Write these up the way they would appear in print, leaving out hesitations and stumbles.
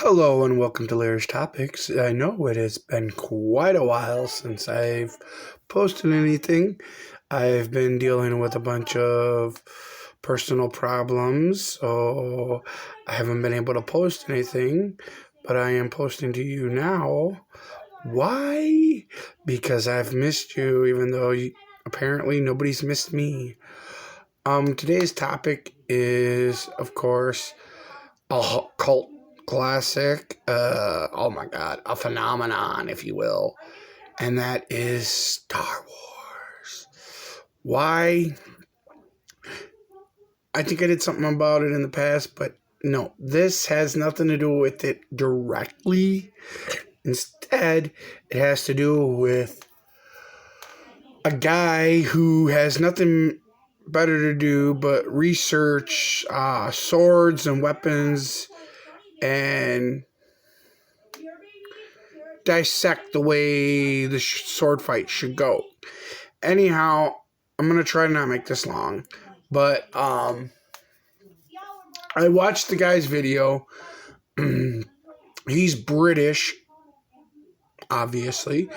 Hello and welcome to Larry's Topics. I know it has been quite a while since I've posted anything. I've been dealing with a bunch of personal problems, so I haven't been able to post anything, but I am posting to you now. Why? Because I've missed you, even though apparently nobody's missed me. Today's topic is, of course, a cult classic, oh my god, a phenomenon, if you will, and that is Star Wars. Why? I think I did something about it in the past, but no, this has nothing to do with it directly. Instead, it has to do with a guy who has nothing better to do but research swords and weapons and dissect the way the sword fight should go. Anyhow, I'm going to try to not make this long, but I watched the guy's video. He's British, obviously,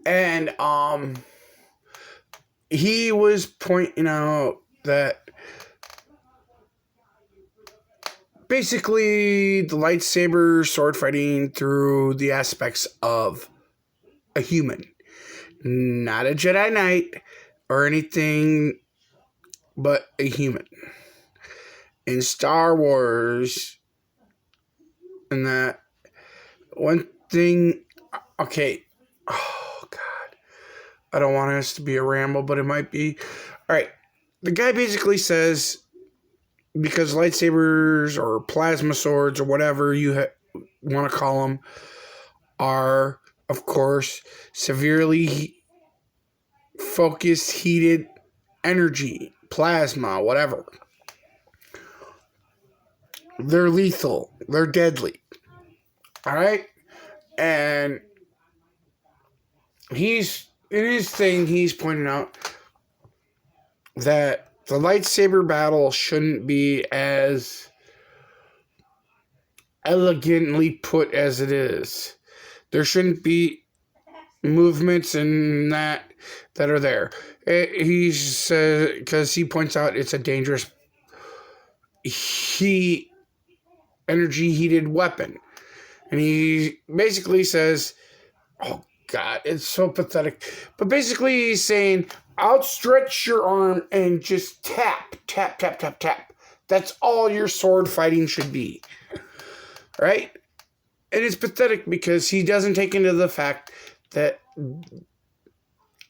and he was pointing out that basically the lightsaber sword fighting through the aspects of a human, not a Jedi Knight or anything, but a human. In Star Wars, and that one thing, okay, oh God, I don't want us to be a ramble, but it might be. All right, the guy basically says, because lightsabers or plasma swords or whatever you want to call them are, of course, severely focused, heated energy, plasma, whatever. They're lethal. They're deadly. All right? And in his thing, he's pointing out that the lightsaber battle shouldn't be as elegantly put as it is. There shouldn't be movements and that are there. He says, because he points out it's a dangerous energy heated weapon. And he basically says, oh God, it's so pathetic. But basically he's saying, outstretch your arm and just tap, tap, tap, tap, tap. That's all your sword fighting should be. Right? And it's pathetic because he doesn't take into the fact that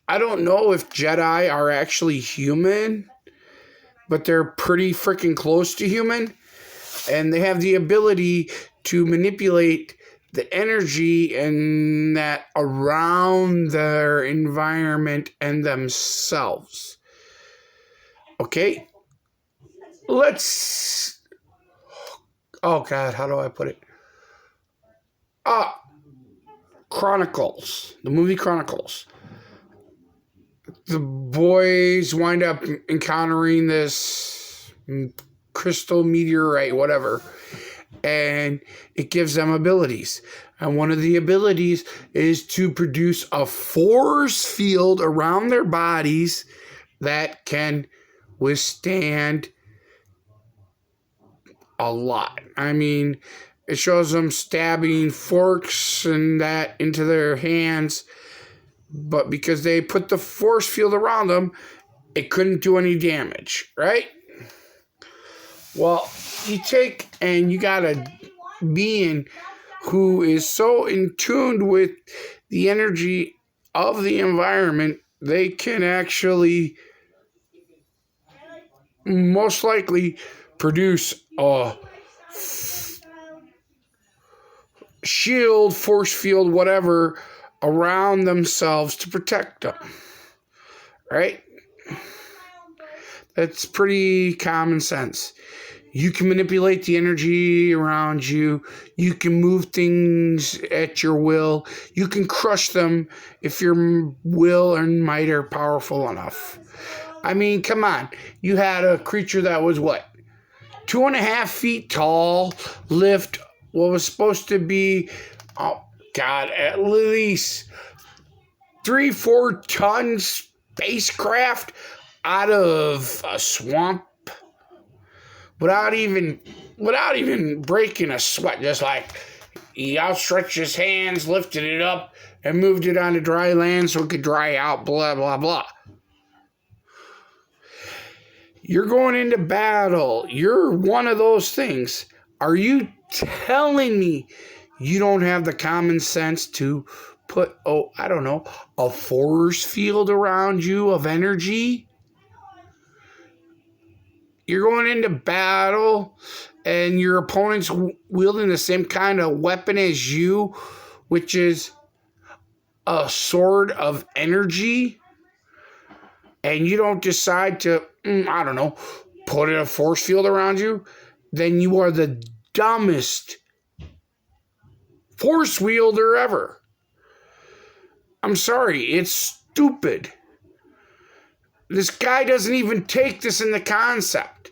I don't know if Jedi are actually human, but they're pretty freaking close to human. And they have the ability to manipulate the energy and that around their environment and themselves. Okay? Oh God, how do I put it? Chronicles. The movie Chronicles. The boys wind up encountering this crystal meteorite, whatever, and it gives them abilities. And one of the abilities is to produce a force field around their bodies that can withstand a lot. I mean, it shows them stabbing forks and that into their hands, but because they put the force field around them, it couldn't do any damage, right? Well, you take and you got a being who is so in tune with the energy of the environment, they can actually most likely produce a shield, force field, whatever, around themselves to protect them. Right? That's pretty common sense. You can manipulate the energy around you. You can move things at your will. You can crush them if your will and might are powerful enough. I mean, come on. You had a creature that was what? 2.5 feet tall, lift what was supposed to be, oh God, at least 3-4 ton spacecraft out of a swamp without even breaking a sweat. Just like he outstretched his hands, lifted it up, and moved it onto dry land so it could dry out, blah, blah, blah. You're going into battle. You're one of those things. Are you telling me you don't have the common sense to put, a force field around you of energy? You're going into battle and your opponent's wielding the same kind of weapon as you, which is a sword of energy, and you don't decide to, put a force field around you, then you are the dumbest force wielder ever. I'm sorry, it's stupid. This guy doesn't even take this in the concept.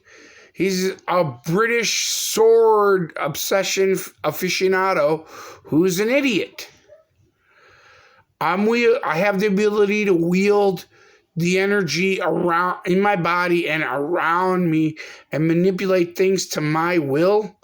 He's a British sword obsession aficionado who's an idiot. I have the ability to wield the energy around in my body and around me and manipulate things to my will.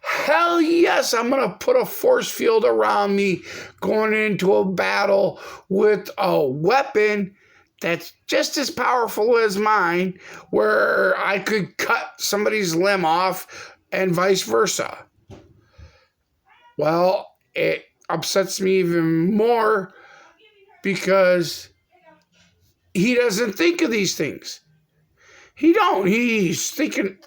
Hell yes, I'm going to put a force field around me going into a battle with a weapon that's just as powerful as mine, where I could cut somebody's limb off and vice versa. Well, it upsets me even more because he doesn't think of these things. He's thinking,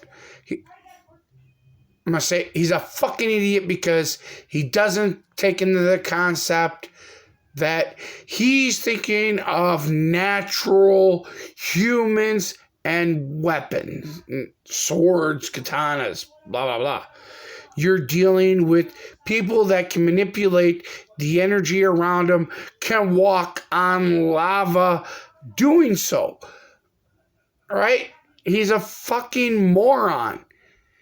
I'm going to say he's a fucking idiot because he doesn't take into the concept that he's thinking of natural humans and weapons, swords, katanas, blah, blah, blah. You're dealing with people that can manipulate the energy around them, can walk on lava doing so. All right? He's a fucking moron.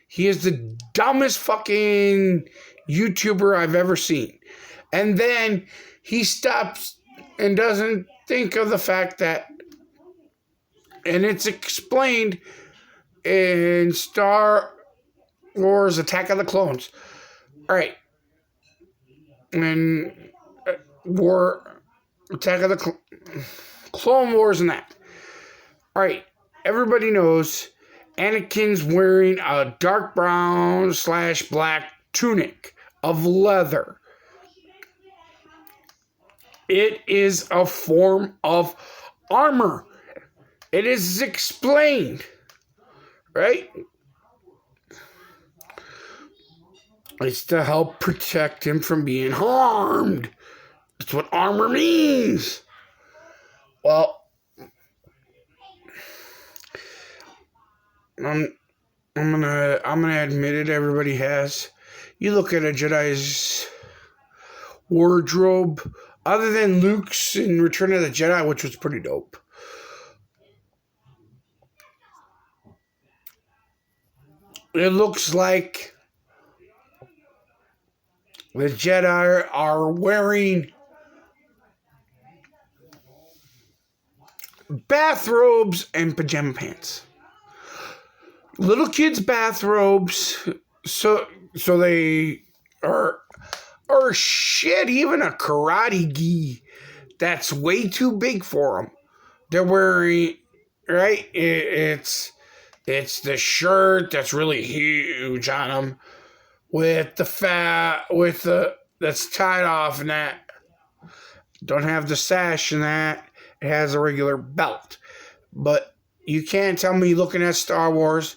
He is the dumbest fucking YouTuber I've ever seen. And then he stops and doesn't think of the fact that, and it's explained in Star Wars Attack of the Clones. All right. And Attack of the Clone Wars and that. All right. Everybody knows Anakin's wearing a dark brown / black tunic of leather. It is a form of armor. It is explained, right? It's to help protect him from being harmed. That's what armor means. Well, I'm gonna admit it. Everybody has. You look at a Jedi's wardrobe, other than Luke's in Return of the Jedi, which was pretty dope. It looks like the Jedi are wearing bathrobes and pajama pants. Little kids' bathrobes, so they are, or shit, even a karate gi that's way too big for them. They're wearing, right? It's the shirt that's really huge on them with the that's tied off and that. Don't have the sash and that. It has a regular belt. But you can't tell me looking at Star Wars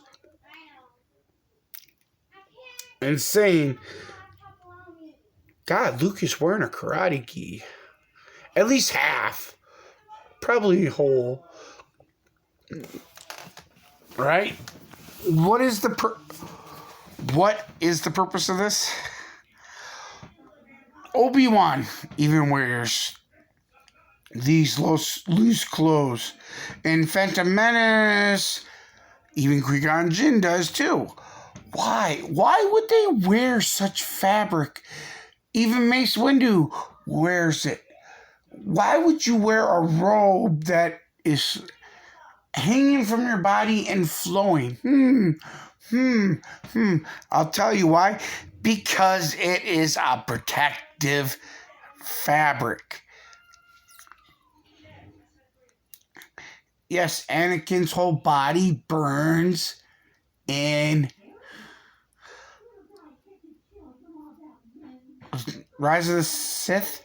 and saying, God, Luke is wearing a karate gi. At least half. Probably whole. Right? What is the purpose of this? Obi-Wan even wears these loose clothes. And Phantom Menace, even Qui-Gon Jinn does too. Why? Why would they wear such fabric? Even Mace Windu wears it. Why would you wear a robe that is hanging from your body and flowing? I'll tell you why. Because it is a protective fabric. Yes, Anakin's whole body burns in Rise of the Sith,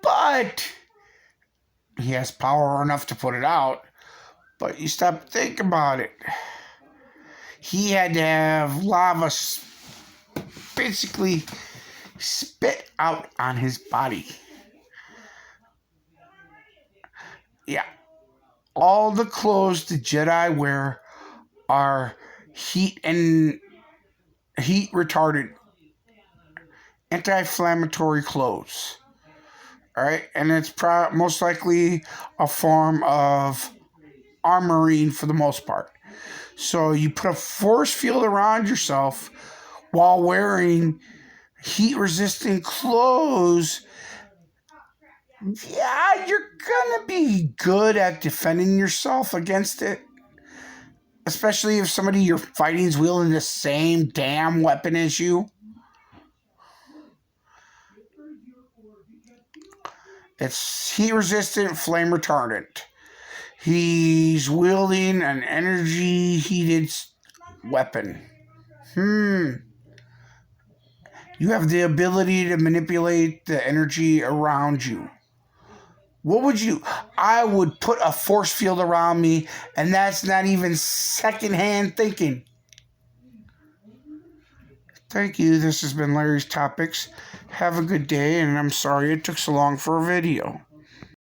but he has power enough to put it out. But you stop to think about it. He had to have lava basically spit out on his body. Yeah. All the clothes the Jedi wear are heat retardant, anti-inflammatory clothes. All right, and it's most likely a form of armoring for the most part. So you put a force field around yourself while wearing heat-resistant clothes. Yeah, you're gonna be good at defending yourself against it. Especially if somebody you're fighting is wielding the same damn weapon as you. It's heat-resistant, flame retardant. He's wielding an energy-heated weapon. You have the ability to manipulate the energy around you. What would you... I would put a force field around me, and that's not even secondhand thinking. Thank you. This has been Larry's Topics. Have a good day, and I'm sorry it took so long for a video.